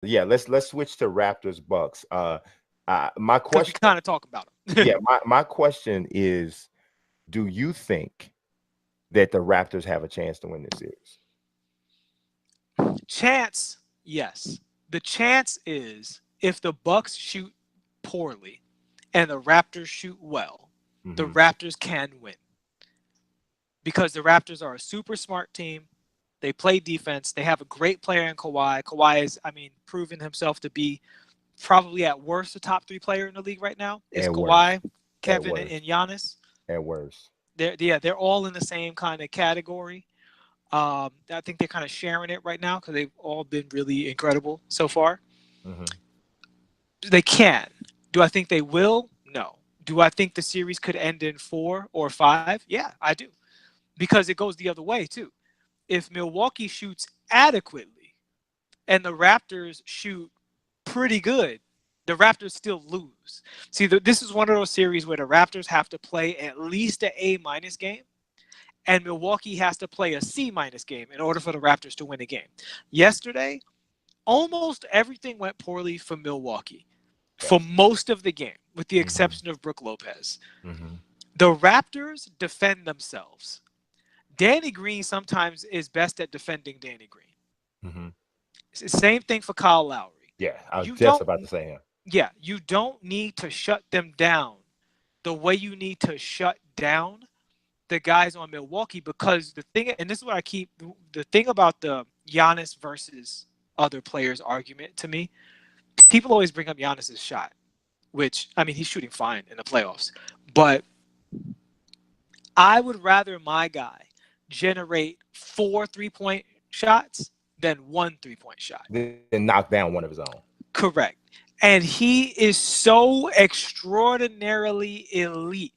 Yeah, let's switch to Raptors Bucks. My because we question, kind of talk about them. yeah, my question is, do you think that the Raptors have a chance to win this series? Chance, yes. The chance is if the Bucks shoot poorly and the Raptors shoot well, the Hmm. Raptors can win because the Raptors are a super smart team. They play defense. They have a great player in Kawhi. Kawhi is, I mean, proven himself to be probably at worst a top three player in the league right now. Is At worst, Kawhi, at Kevin, and worst, Giannis. at worst. They're all in the same kind of category. I think they're kind of sharing it right now because they've all been really incredible so far. Hmm. They can. Do I think they will? No. Do I think the series could end in 4 or 5? Yeah, I do. Because it goes the other way too. If Milwaukee shoots adequately and the Raptors shoot pretty good, the Raptors still lose. See, this is one of those series where the Raptors have to play at least an A- game, and Milwaukee has to play a C- game in order for the Raptors to win a game. Yesterday, almost everything went poorly for Milwaukee for Yes. most of the game, with the Hmm. exception of Brook Lopez. Hmm. The Raptors defend themselves. Danny Green sometimes is best at defending Danny Green. Hmm. Same thing for Kyle Lowry. Yeah, I was You just don't, about to say him. yeah, you don't need to shut them down the way you need to shut down the guys on Milwaukee because the thing, and this is what I keep, the thing about the Giannis versus other players argument to me, people always bring up Giannis's shot, which, I mean, he's shooting fine in the playoffs, but I would rather my guy generate 4 3-point shots than 1 3-point shot. Then knock down one of his own. Correct. And he is so extraordinarily elite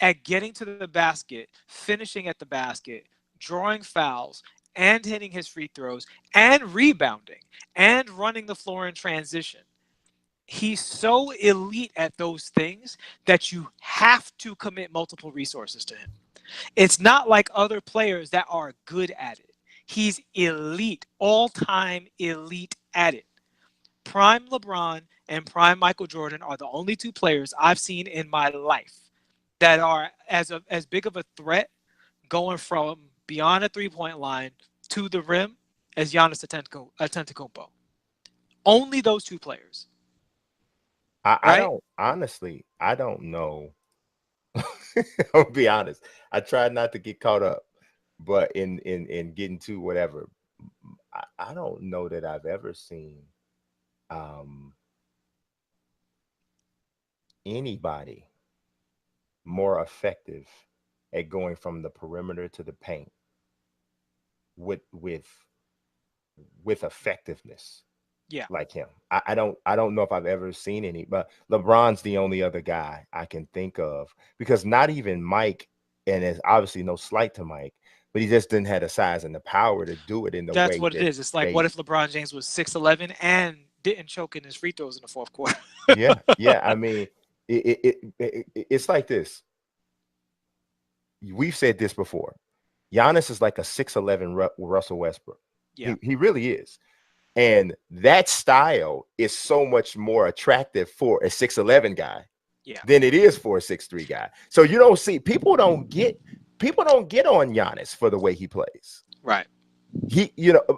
at getting to the basket, finishing at the basket, drawing fouls, and hitting his free throws, and rebounding, and running the floor in transition. He's so elite at those things that you have to commit multiple resources to him. It's not like other players that are good at it. He's elite, all time elite at it. Prime LeBron and prime Michael Jordan are the only two players I've seen in my life that are as big of a threat going from beyond a 3-point line to the rim as Giannis Antetokounmpo. Only those two players, I right? don't honestly. I don't know. I'll be honest. I try not to get caught up, but in getting to whatever. I don't know that I've ever seen um anybody more effective at going from the perimeter to the paint with effectiveness Yeah. like him. I don't know if I've ever seen any, but LeBron's the only other guy I can think of because not even Mike, and it's obviously no slight to Mike, but he just didn't have the size and the power to do it in the That's way what it that is. It's like, what they. if LeBron James was 6'11" and didn't choke in his free throws in the fourth quarter? Yeah, yeah. I mean, it's like this. We've said this before. Giannis is like a 6'11" Russell Westbrook. Yeah. He really is. And that style is so much more attractive for a 6'11" guy Yeah. than it is for a 6'3" guy. So you don't see people don't get on Giannis for the way he plays. Right.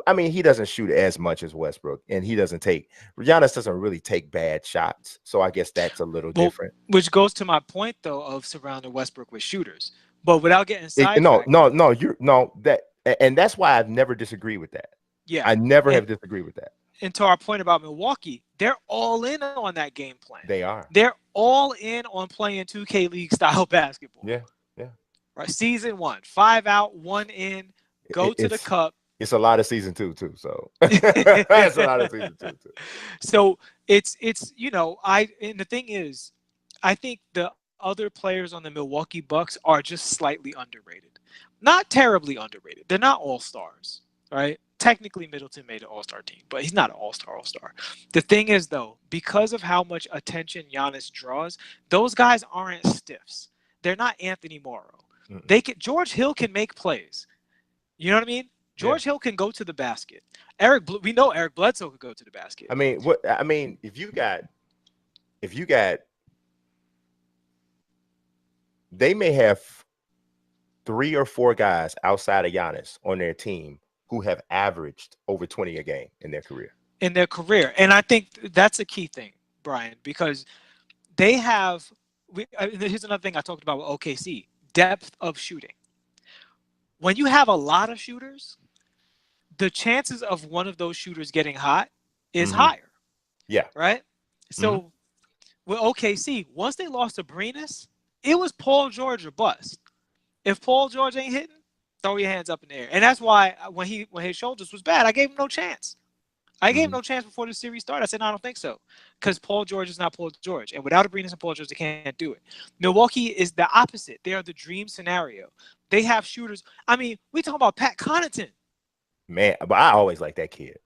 I mean, he doesn't shoot as much as Westbrook, and Giannis doesn't really take bad shots. So I guess that's a little Well, different. which goes to my point though of surrounding Westbrook with shooters. But without getting No, sidetracked, no, no, you're no that, and that's why I've never disagreed with that. yeah. I never And have disagreed with that. and to our point about Milwaukee, they're all in on that game plan. They are. They're all in on playing 2K League style basketball. Yeah, yeah. Right. Season one, 5 out, 1 in, go It, to the it's cup. it's a lot of season two too. So it's a lot of season two too. So it's I and the thing is, I think the other players on the Milwaukee Bucks are just slightly underrated. Not terribly underrated. They're not all stars, right? Technically Middleton made an all-star team, but he's not an all-star. The thing is though, because of how much attention Giannis draws, those guys aren't stiffs. They're not Anthony Morrow. Mm-mm. George Hill can make plays. You know what I mean? George Hill can go to the basket. We know Eric Bledsoe could go to the basket. I mean, if you got, they may have 3 or 4 guys outside of Giannis on their team who have averaged over 20 a game in their career. And I think that's a key thing, Brian, because they have. Here's another thing I talked about with OKC: depth of shooting. When you have a lot of shooters, the chances of one of those shooters getting hot is higher. Yeah. Right? So with OKC, once they lost to Arenas, it was Paul George or bust. If Paul George ain't hitting, throw your hands up in the air. And that's why when his shoulders was bad, I gave him no chance. I gave him no chance before the series started. I said, no, I don't think so. Because Paul George is not Paul George. And without Arenas and Paul George, they can't do it. Milwaukee is the opposite. They are the dream scenario. They have shooters. I mean, we talking about Pat Connaughton. Man, but I always like that kid.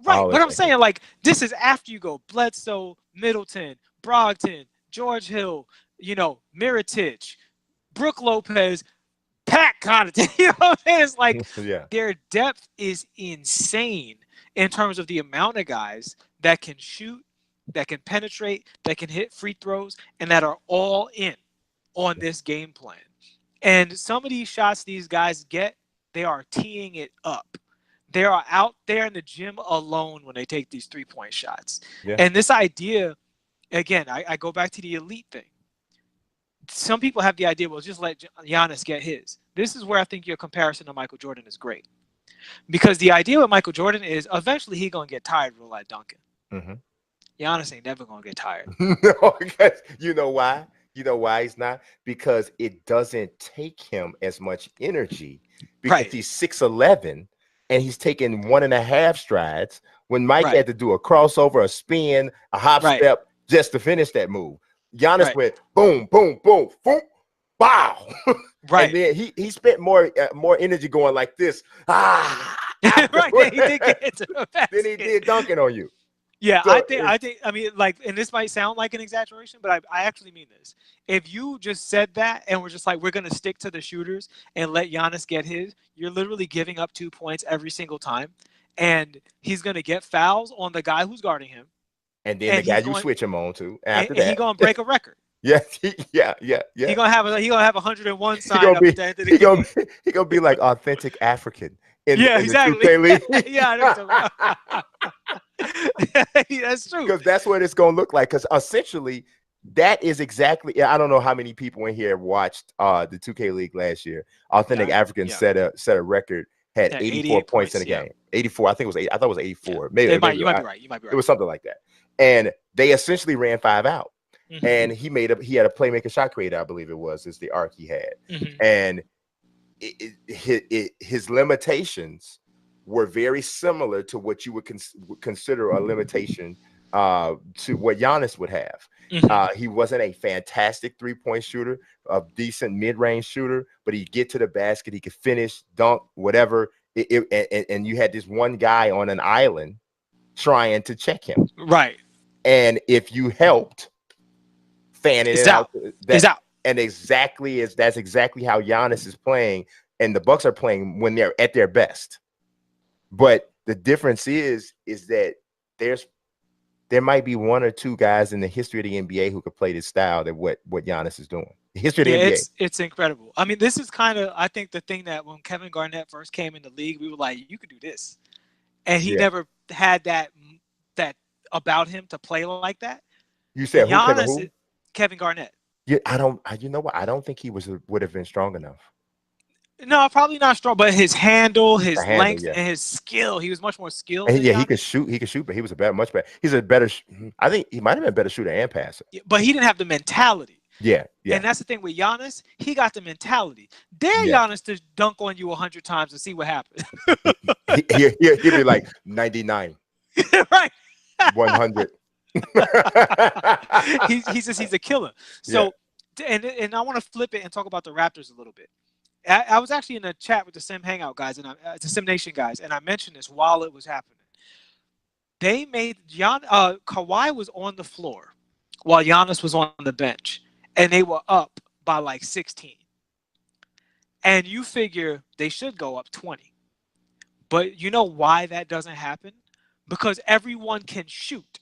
Right. But I'm saying, like, this is after you go Bledsoe, Middleton, Brogdon, George Hill, Mirotic, Brook Lopez, Pat Connaughton. You know what I'm saying? It's like their depth is insane in terms of the amount of guys that can shoot, that can penetrate, that can hit free throws, and that are all in on this game plan. And some of these shots these guys get, they are teeing it up. They are out there in the gym alone when they take these three-point shots. Yeah. And this idea, again, I go back to the elite thing. Some people have the idea, well, just let Giannis get his. This is where I think your comparison to Michael Jordan is great. Because the idea with Michael Jordan is eventually he's going to get tired real like dunking. Giannis ain't never going to get tired. No, because you know why? You know why he's not? Because it doesn't take him as much energy because he's 6'11", and he's taking 1.5 strides when Mike had to do a crossover, a spin, a hop step just to finish that move. Giannis went boom, boom, boom, boom, wow. And then he spent more energy going like this. Then he did get into the basket. Then he did dunking on you. Yeah, so I mean, like, and this might sound like an exaggeration, but I actually mean this. If you just said that and we're just like, we're going to stick to the shooters and let Giannis get his, you're literally giving up 2 points every single time. And he's going to get fouls on the guy who's guarding him. And then the guy you switch him on to after that. He's going to break a record. Yeah. He's going to have 101 sign up at the end of the game. He's going to be like authentic African. Exactly. Yeah, that's true. Because that's what it's going to look like. Because essentially, that is exactly. I don't know how many people in here watched the 2K League last year. Authentic African set a record, had 84 points in a game. 84. I think it was 8. I thought it was 84. Maybe you might be right. You might be right. It was something like that. And they essentially ran 5 out. And he had a playmaker shot creator, I believe it was, is the arc he had. And his limitations were very similar to what you would consider a limitation to what Giannis would have. He wasn't a fantastic 3-point shooter, a decent mid-range shooter, but he'd get to the basket, he could finish, dunk, whatever. And you had this one guy on an island trying to check him. Right. And if you helped fan it out, it's out. And that's exactly how Giannis is playing, and the Bucks are playing when they're at their best. But the difference is that there might be 1 or 2 guys in the history of the NBA who could play this style that what Giannis is doing. The history of the NBA. It's incredible. I mean, this is kind of, I think, the thing that when Kevin Garnett first came in the league, we were like, you could do this. And he never had that about him to play like that. You said who? Kevin Garnett. Yeah, you know what? I don't think he would have been strong enough. No, probably not strong, but his handle, his length, and his skill. He was much more skilled. And he could shoot. He could shoot, but he was much better. I think he might have been a better shooter and passer. But he didn't have the mentality. Yeah. And that's the thing with Giannis. He got the mentality. Dare Giannis to dunk on you 100 times and see what happens. He'll be like 99. Right. 100. he's a killer. So, and I want to flip it and talk about the Raptors a little bit. I was actually in a chat with the Sim Hangout guys and the Sim Nation guys, and I mentioned this while it was happening. They made Kawhi was on the floor while Giannis was on the bench, and they were up by like 16. And you figure they should go up 20. But you know why that doesn't happen? Because everyone can shoot.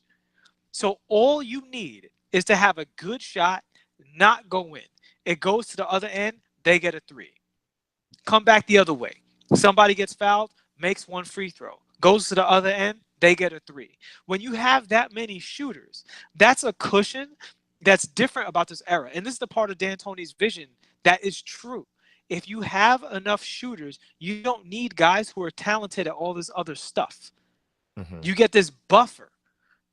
So all you need is to have a good shot, not go in. It goes to the other end, they get a 3. Come back the other way. Somebody gets fouled, makes one free throw, goes to the other end, they get a 3. When you have that many shooters, that's a cushion that's different about this era. And this is the part of D'Antoni's vision that is true. If you have enough shooters, you don't need guys who are talented at all this other stuff. Mm-hmm. You get this buffer.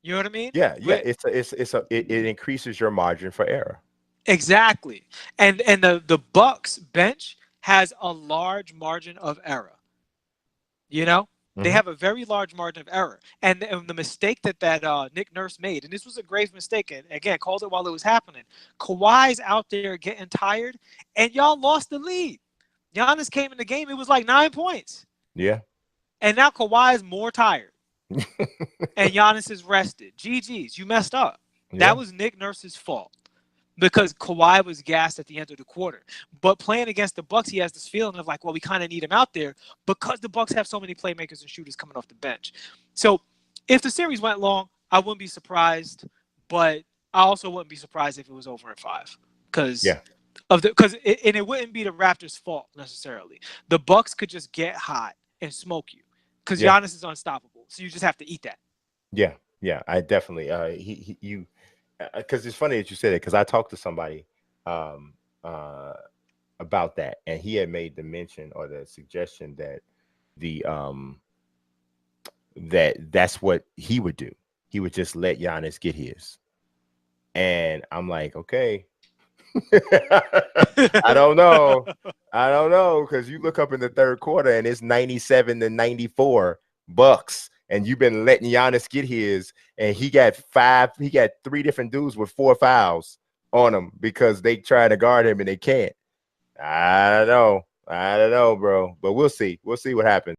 You know what I mean? Yeah, yeah. It increases your margin for error. Exactly. And the Bucks bench has a large margin of error. You know, they Mm-hmm. have a very large margin of error. And the mistake that Nick Nurse made, and this was a grave mistake, and again, called it while it was happening. Kawhi's out there getting tired, and y'all lost the lead. Giannis came in the game, it was like 9 points. Yeah. And now Kawhi is more tired. And Giannis is rested. GG's, you messed up. Yeah. That was Nick Nurse's fault. Because Kawhi was gassed at the end of the quarter. But playing against the Bucks, he has this feeling of like, well, we kind of need him out there because the Bucks have so many playmakers and shooters coming off the bench. So if the series went long, I wouldn't be surprised, but I also wouldn't be surprised if it was over in 5. Because it wouldn't be the Raptors' fault necessarily. The Bucks could just get hot and smoke you because Giannis is unstoppable. So you just have to eat that. Yeah, yeah, I definitely you because it's funny that you said it because I talked to somebody about that, and he had made the mention or the suggestion that that's what he would do. He would just let Giannis get his, and I'm like, okay. I don't know because you look up in the third quarter and it's 97-94 Bucks, and you've been letting Giannis get his, and he got 3 different dudes with 4 fouls on him because they try to guard him and they can't. I don't know, bro, but we'll see what happens.